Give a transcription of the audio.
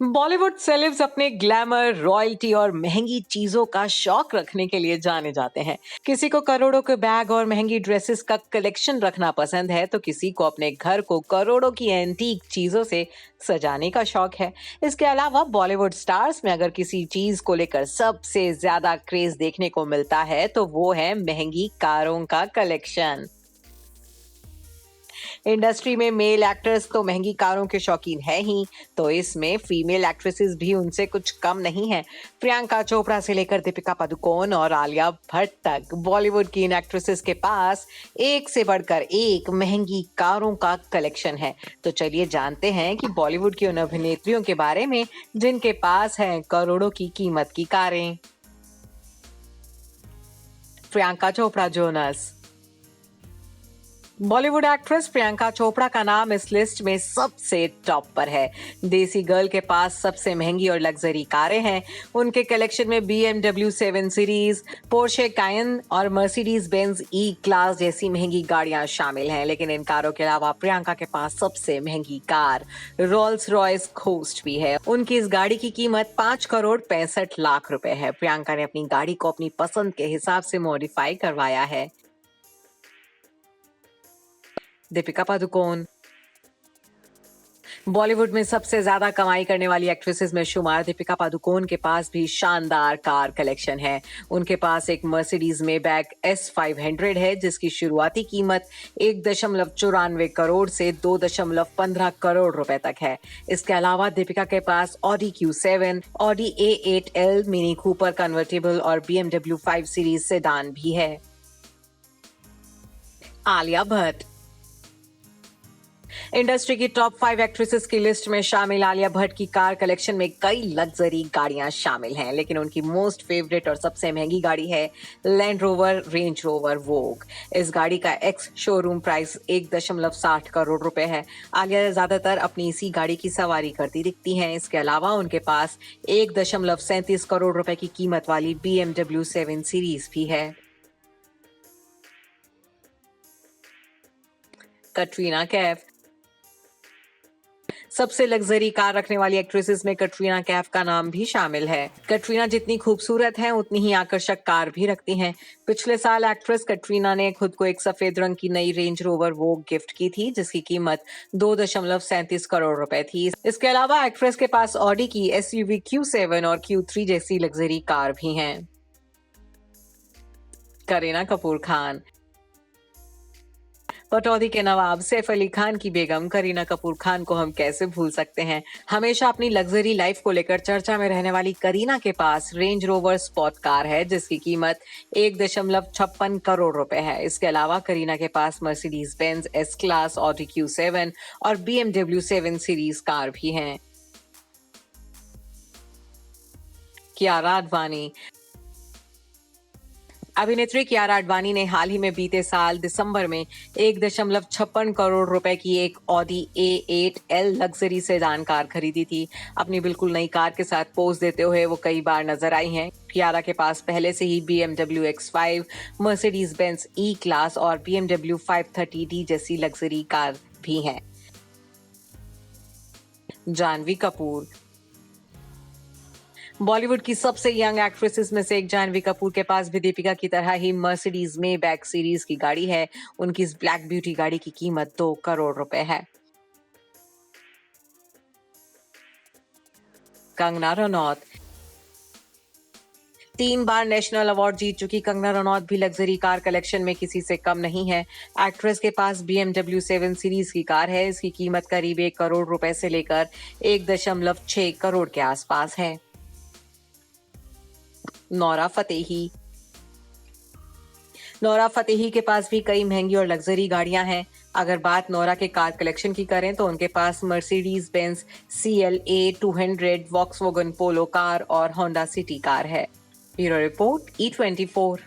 Bollywood celebs अपने glamour, royalty और महंगी चीजों का शौक रखने के लिए जाने जाते हैं। किसी को करोड़ों के बैग और महंगी ड्रेसेस का कलेक्शन रखना पसंद है, तो किसी को अपने घर को करोड़ों की एंटीक चीजों से सजाने का शौक है। इसके अलावा बॉलीवुड स्टार्स में अगर किसी चीज को लेकर सबसे ज्यादा क्रेज देखने को मिलता है, तो वो है महंगी कारों का कलेक्शन। इंडस्ट्री में मेल एक्टर्स तो महंगी कारों के शौकीन है ही, तो इसमें फीमेल एक्ट्रेसेस भी उनसे कुछ कम नहीं है। प्रियंका चोपड़ा से लेकर दीपिका पादुकोण और आलिया भट्ट तक बॉलीवुड की इन एक्ट्रेसेस के पास एक से बढ़कर एक महंगी कारों का कलेक्शन है। तो चलिए जानते हैं कि बॉलीवुड की उन अभिनेत्रियों के बारे में जिनके पास है करोड़ों की कीमत की कारें। प्रियंका चोपड़ा जोनस। बॉलीवुड एक्ट्रेस प्रियंका चोपड़ा का नाम इस लिस्ट में सबसे टॉप पर है। देसी गर्ल के पास सबसे महंगी और लग्जरी कारें हैं। उनके कलेक्शन में BMW 7 सीरीज, पोर्शे कायन और मर्सिडीज बेंज ई क्लास जैसी महंगी गाड़ियां शामिल हैं। लेकिन इन कारों के अलावा प्रियंका के पास सबसे महंगी कार रोल्स रॉयस घोस्ट भी है। उनकी इस गाड़ी की कीमत 5,65,00,000 रुपए है। प्रियंका ने अपनी गाड़ी को अपनी पसंद के हिसाब से मॉडिफाई करवाया है। दीपिका पादुकोण। बॉलीवुड में सबसे ज्यादा कमाई करने वाली एक्ट्रेसेस में शुमार दीपिका पादुकोण के पास भी शानदार कार कलेक्शन है। उनके पास एक मर्सिडीज मेबैक S500 है, जिसकी शुरुआती कीमत 1.94 करोड़ से 2.15 करोड़ रुपए तक है। इसके अलावा दीपिका के पास Audi Q7, Audi A8L, mini Cooper convertible और BMW 5 सीरीज सेडान भी है। आलिया भट्ट। इंडस्ट्री की टॉप 5 एक्ट्रेसेस की लिस्ट में शामिल आलिया भट्ट की कार कलेक्शन में कई लग्जरी गाड़ियां शामिल हैं, लेकिन उनकी मोस्ट फेवरेट और सबसे महंगी गाड़ी है लैंड रोवर रेंज रोवर वोग। इस गाड़ी का एक्स शोरूम प्राइस 1.60 करोड़ रुपए है। आलिया ज्यादातर अपनी इसी गाड़ी की सवारी करती दिखती हैं। इसके अलावा उनके पास 1.37 करोड़ रुपए की कीमत वाली BMW 7 सीरीज भी है। कटरीना कैफ। सबसे लग्जरी कार रखने वाली एक्ट्रेसेस में कटरीना कैफ का नाम भी शामिल है। कटरीना जितनी खूबसूरत हैं, उतनी ही आकर्षक कार भी रखती हैं। पिछले साल एक्ट्रेस कटरीना ने खुद को एक सफेद रंग की नई रेंज रोवर वोग गिफ्ट की थी, जिसकी कीमत 2.37 करोड़ रुपए थी। इसके अलावा एक्ट्रेस के पास ऑडी की SUV Q7 और Q3 जैसी लग्जरी कार भी हैं। करीना कपूर खान। पटौदी के नवाब सैफ अली खान की बेगम करीना कपूर खान को हम कैसे भूल सकते हैं। हमेशा अपनी लग्जरी लाइफ को लेकर चर्चा में रहने वाली करीना के पास रेंज रोवर स्पॉट कार है, जिसकी कीमत 1.56 करोड़ रुपए है। इसके अलावा करीना के पास Mercedes Benz S class, Audi Q7 और BMW 7 सीरीज कार भी हैं। कियारा आडवाणी। अभिनेत्री कियारा आडवाणी ने हाल ही में बीते साल दिसंबर में 1.56 करोड़ रुपए की एक Audi A8L luxury sedan car खरीदी थी। अपनी बिल्कुल नई कार के साथ पोज देते हुए वो कई बार नजर आई हैं। कियारा के पास पहले से ही BMW X5, Mercedes Benz E class और BMW 530D जैसी लग्जरी कार भी हैं। जानवी कपूर। बॉलीवुड की सबसे यंग एक्ट्रेसेस में से एक जानवी कपूर के पास भी दीपिका की तरह ही मर्सिडीज मेबैक सीरीज की गाड़ी है। उनकी इस ब्लैक ब्यूटी गाड़ी की कीमत 2 करोड़ रुपए है। कंगना रनौत। 3 बार नेशनल अवार्ड जीत चुकी कंगना रनौत भी लग्जरी कार कलेक्शन में किसी से कम नहीं है। एक्ट्रेस के पास BMW 7 सीरीज की कार है। इसकी कीमत करीब 1 करोड़ रुपए से लेकर 1.6 करोड़ के आसपास है। Nora Fatehi. नोरा फतेही के पास भी कई महंगी और लग्जरी गाड़ियां हैं। अगर बात नोरा के कार कलेक्शन की करें, तो उनके पास मर्सिडीज बेंज CLA 200, वॉक्सवैगन पोलो कार और होंडा सिटी कार है। Bureau report E24।